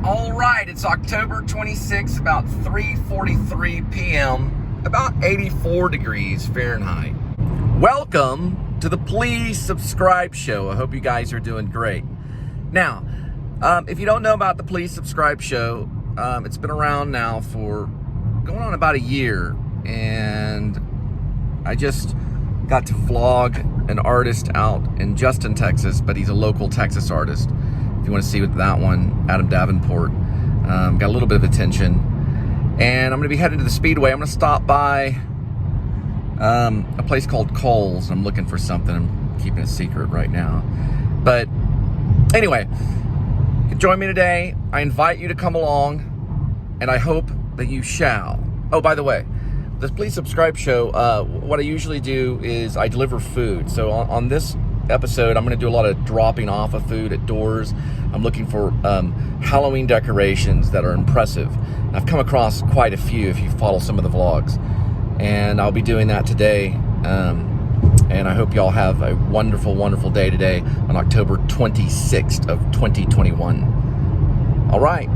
All right, it's October 26th, about 3:43 p.m., about 84 degrees Fahrenheit. Welcome to the Please Subscribe Show. I hope you guys are doing great. Now, if you don't know about the Please Subscribe Show, it's been around now for going on about a year, and I just got to vlog an artist out in Justin, Texas, but he's a local Texas artist. If you want to see with that one, Adam Davenport, got a little bit of attention. And I'm going to be heading to the Speedway. I'm going to stop by a place called Kohl's. I'm looking for something. I'm keeping it secret right now. But anyway, join me today. I invite you to come along, and I hope that you shall. Oh, by the way, this Please Subscribe Show, what I usually do is I deliver food. So on this episode, I'm going to do a lot of dropping off of food at doors. I'm looking for Halloween decorations that are impressive. I've come across quite a few if you follow some of the vlogs, and I'll be doing that today. And I hope y'all have a wonderful, wonderful day today on October 26th of 2021. All right.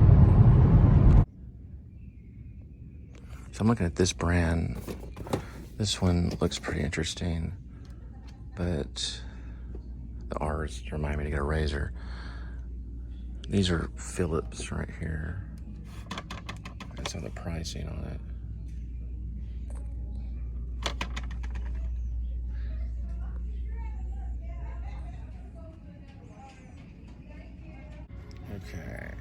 So I'm looking at this brand. This one looks pretty interesting, but the R's remind me to get a razor. These are Phillips right here. That's on the pricing on it. Okay,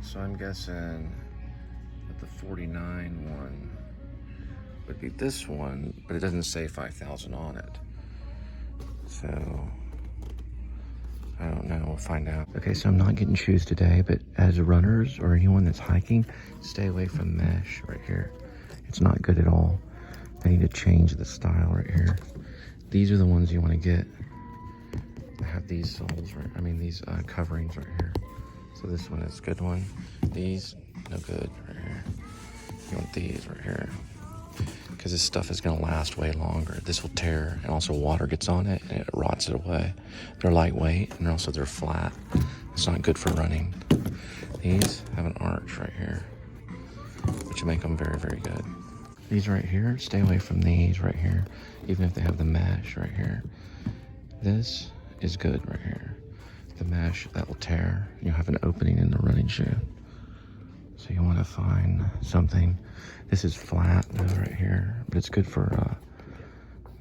so I'm guessing that the 49 one would be this one, but it doesn't say 5,000 on it. So I don't know, we'll find out. Okay, so I'm not getting shoes today, but as runners or anyone that's hiking, stay away from mesh right here. It's not good at all. I need to change the style right here. These are the ones you want to get. I have these soles right, these coverings right here. So this one is a good one. These, no good right here. You want these right here, because this stuff is going to last way longer. This will tear, and also water gets on it and it rots it away. They're lightweight, and also they're flat. It's not good for running. These have an arch right here, which will make them very, very good. These right here, stay away from these right here, even if they have the mesh right here. This is good right here. The mesh, that will tear. You'll have an opening in the running shoe. So you want to find something. This is flat though right here, but it's good for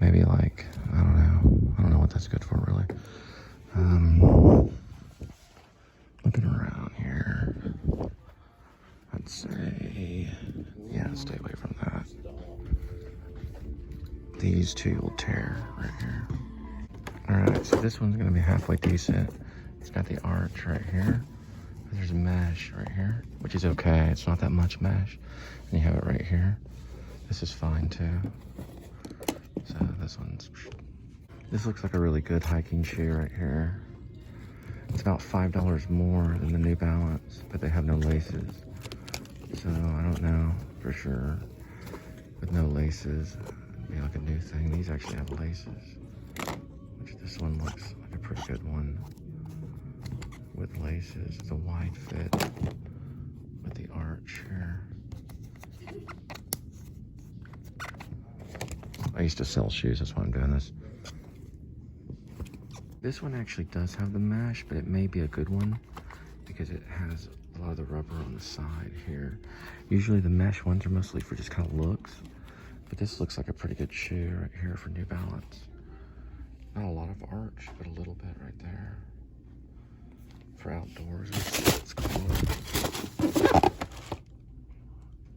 maybe like, I don't know what that's good for really. Looking around here, I'd say, yeah, stay away from that. These two will tear right here. All right, so this one's gonna be halfway decent. It's got the arch right here. There's a mesh right here, which is okay. It's not that much mesh. And you have it right here. This is fine too. So this looks like a really good hiking shoe right here. It's about $5 more than the New Balance, but they have no laces. So I don't know for sure. With no laces, it'd be like a new thing. These actually have laces, which this one looks like a pretty good one. With laces, it's a wide fit with the arch here. I used to sell shoes, that's why I'm doing this. This one actually does have the mesh, but it may be a good one because it has a lot of the rubber on the side here. Usually the mesh ones are mostly for just kind of looks, but this looks like a pretty good shoe right here for New Balance. Not a lot of arch, but a little bit right there. For outdoors, it's called.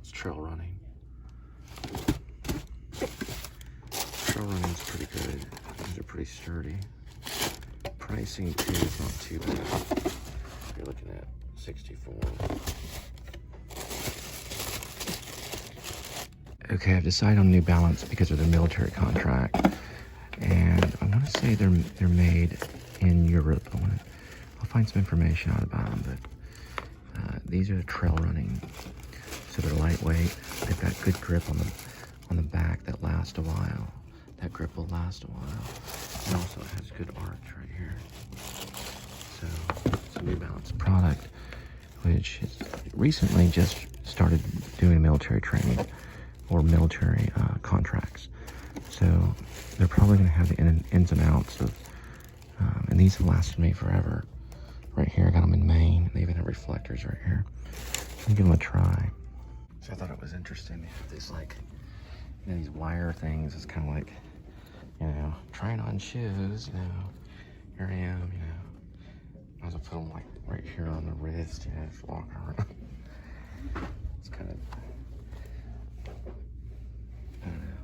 It's trail running. Trail running's pretty good. These are pretty sturdy. Pricing too is not too bad. You're looking at $64. Okay, I've decided on New Balance because of the military contract, and I want to say they're made in Europe. I'll find some information out about them, but these are trail running, so they're lightweight. They've got good grip on the back that lasts a while. That grip will last a while, and also it has good arch right here. So it's a New Balance product, which is recently just started doing military training or military contracts. So they're probably going to have the ins and outs of, and these have lasted me forever. Right here, I got them in Maine. They even have reflectors right here. Let me give them a try. So I thought it was interesting. They have these like, you know, these wire things. It's kind of like, you know, trying on shoes, you know. Here I am, you know. I was gonna put them like right here on the wrist, you know, just walking around. It's kind of, I don't know.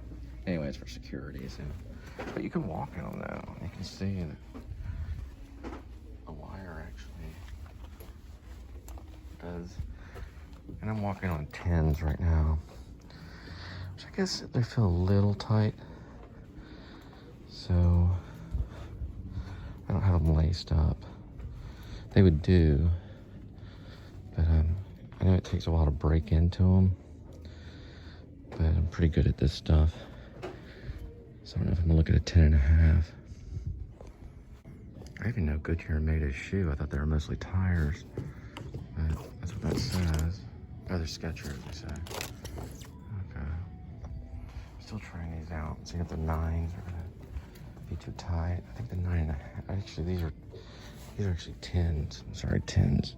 Anyway, it's for security, so. But you can walk in them though. You can see the wire actually does. And I'm walking on 10s right now, which I guess they feel a little tight. So I don't have them laced up. They would do, but I know it takes a while to break into them, but I'm pretty good at this stuff. So I don't know if I'm gonna look at a 10.5. I even know Goodyear made a shoe. I thought they were mostly tires, but that's what that says. Oh, they're Skechers, they say. Okay. Still trying these out. Seeing if the 9s are gonna be too tight. I think the 9.5. Actually, these are actually 10s. I'm sorry, 10s.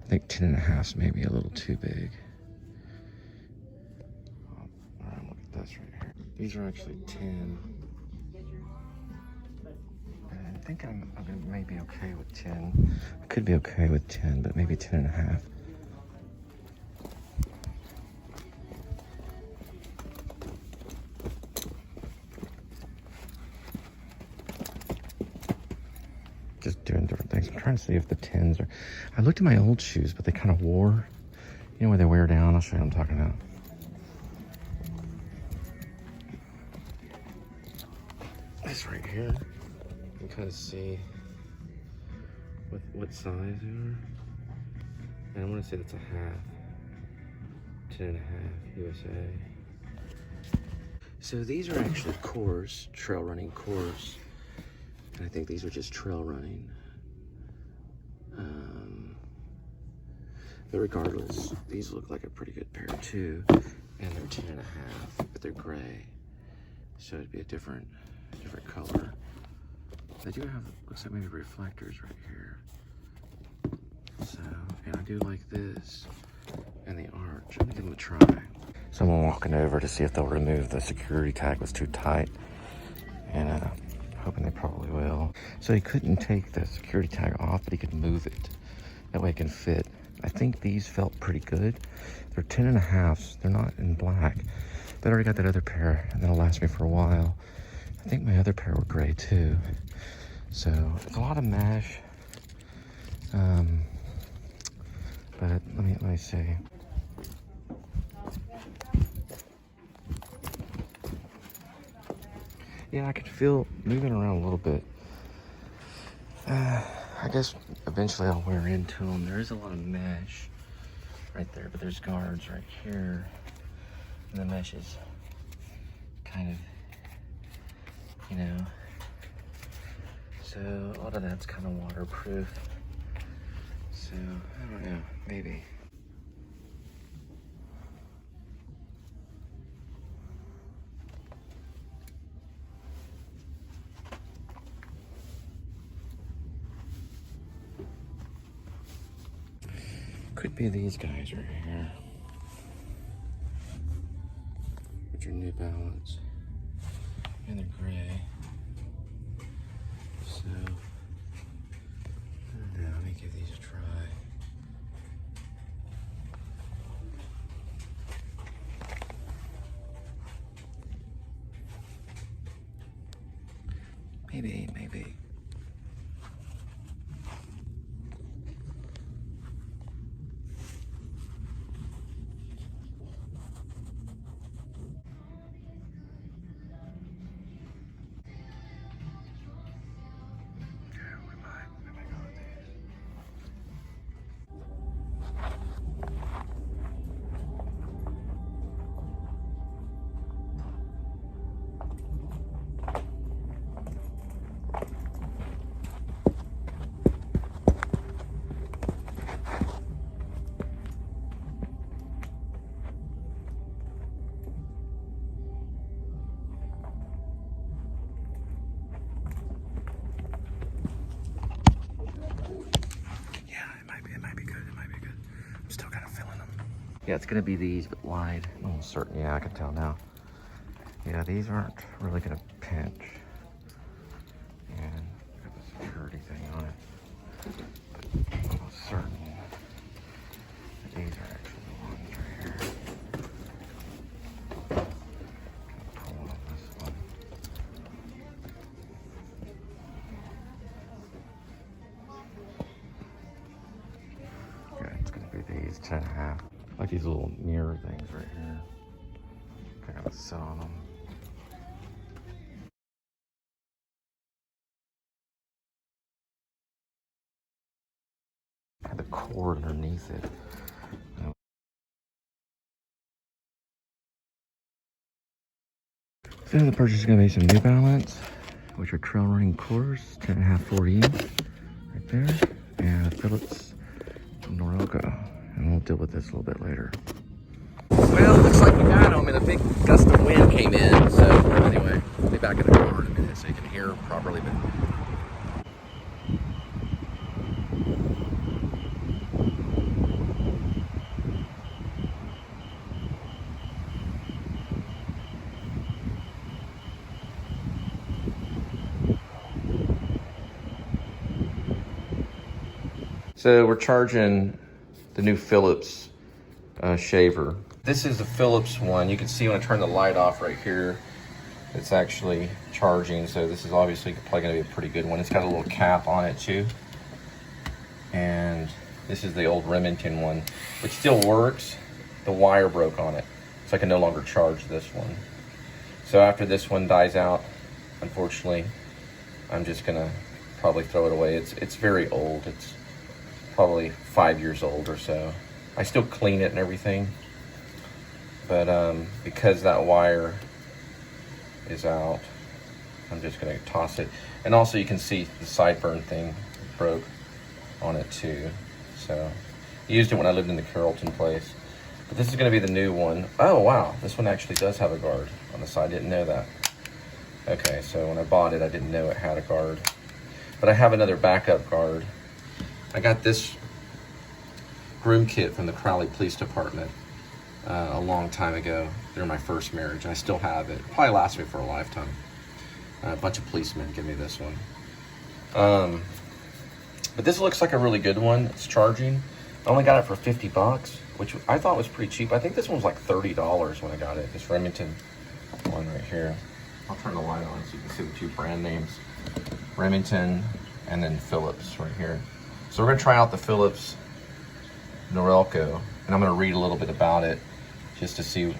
I think 10.5s may be a little too big. Oh, all right, look at this right here. These are actually 10. I think I'm maybe okay with 10. I could be okay with 10, but maybe 10.5. Just doing different things. I'm trying to see if the 10s are... I looked at my old shoes, but they kind of wore. You know where they wear down? I'll show you what I'm talking about. This right here. You can kind of see what size they are. And I want to say that's a half. 10.5 USA. So these are actually course, trail running course. And I think these are just trail running. But regardless, these look like a pretty good pair too. And they're 10.5, but they're gray. So it'd be a different color. They do have, looks like maybe reflectors right here. So, and I do like this and the arch. I'm gonna give them a try. Someone walking over to see if they'll remove the security tag was too tight. And hoping they probably will. So he couldn't take the security tag off, but he could move it. That way it can fit. I think these felt pretty good. They're 10.5s. They're not in black. But I already got that other pair, and that'll last me for a while. I think my other pair were gray too. So it's a lot of mesh. But let me see. Yeah, I could feel moving around a little bit. I guess eventually I'll wear into them. There is a lot of mesh right there, but there's guards right here. And the mesh is kind of, you know, so a lot of that's kind of waterproof. So, I don't know, maybe. Could be these guys right here, which are New Balance, and they're gray. So, I don't know, let me give these a try. Maybe. Yeah, it's gonna be these, but wide. I'm almost certain, yeah, I can tell now. Yeah, these aren't really gonna pinch. And got the security thing on it. But I'm almost certain that these are actually the ones right here. Pull on this one. Okay, it's gonna be these 10.5. Like these little mirror things right here. I gotta sell them. Had the cord underneath it. So the purchase is gonna be some New Balance, which are trail running cores, 10.5 40 right there, and a Phillips from Norelco. And we'll deal with this a little bit later. Well, looks like we got them, and a big gust of wind came in. So anyway, I'll be back in the car in a minute so you can hear properly. But so we're charging the new Phillips shaver. This is the Phillips one. You can see when I turn the light off right here, it's actually charging. So this is obviously probably gonna be a pretty good one. It's got a little cap on it too. And this is the old Remington one, which still works. The wire broke on it, so I can no longer charge this one. So after this one dies out, unfortunately, I'm just gonna probably throw it away. It's very old. It's probably 5 years old or so. I still clean it and everything, but because that wire is out, I'm just gonna toss it. And also you can see the sideburn thing broke on it too. So I used it when I lived in the Carrollton place. But this is gonna be the new one. Oh wow, this one actually does have a guard on the side. I didn't know that. Okay, so when I bought it, I didn't know it had a guard. But I have another backup guard. I got this groom kit from the Crowley Police Department a long time ago during my first marriage. I still have it. Probably lasts me for a lifetime. A bunch of policemen give me this one. But this looks like a really good one. It's charging. I only got it for 50 bucks, which I thought was pretty cheap. I think this one was like $30 when I got it. This Remington one right here. I'll turn the light on so you can see the two brand names. Remington and then Phillips right here. So we're gonna try out the Phillips Norelco, and I'm gonna read a little bit about it just to see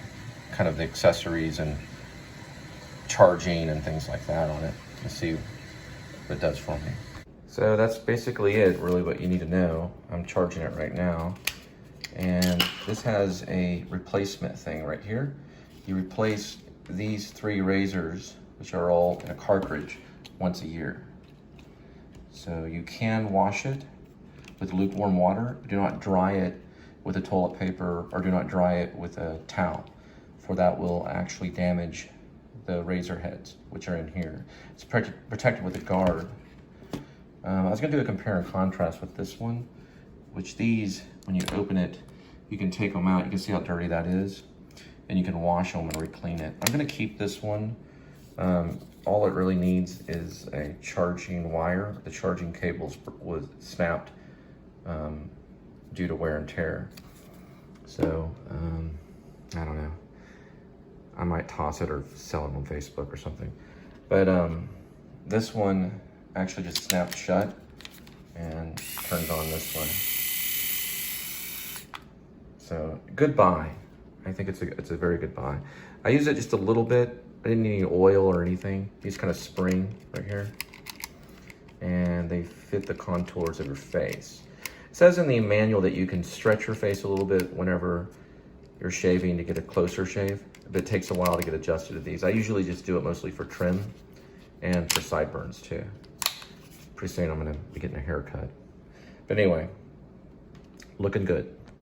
kind of the accessories and charging and things like that on it, and see what it does for me. So that's basically it, really what you need to know. I'm charging it right now. And this has a replacement thing right here. You replace these 3 razors, which are all in a cartridge, once a year. So you can wash it with lukewarm water. Do not dry it with a toilet paper, or do not dry it with a towel, for that will actually damage the razor heads, which are in here. It's protected with a guard. I was gonna do a compare and contrast with this one, which these, when you open it, you can take them out. You can see how dirty that is, and you can wash them and re-clean it. I'm gonna keep this one. All it really needs is a charging wire. The charging cable was snapped due to wear and tear. So, I don't know. I might toss it or sell it on Facebook or something. But this one actually just snaps shut and turns on this one. So, good buy. I think it's a very good buy. I use it just a little bit. I didn't need any oil or anything. These kind of spring right here. And they fit the contours of your face. It says in the manual that you can stretch your face a little bit whenever you're shaving to get a closer shave, but it takes a while to get adjusted to these. I usually just do it mostly for trim and for sideburns too. Pretty soon I'm gonna be getting a haircut. But anyway, looking good.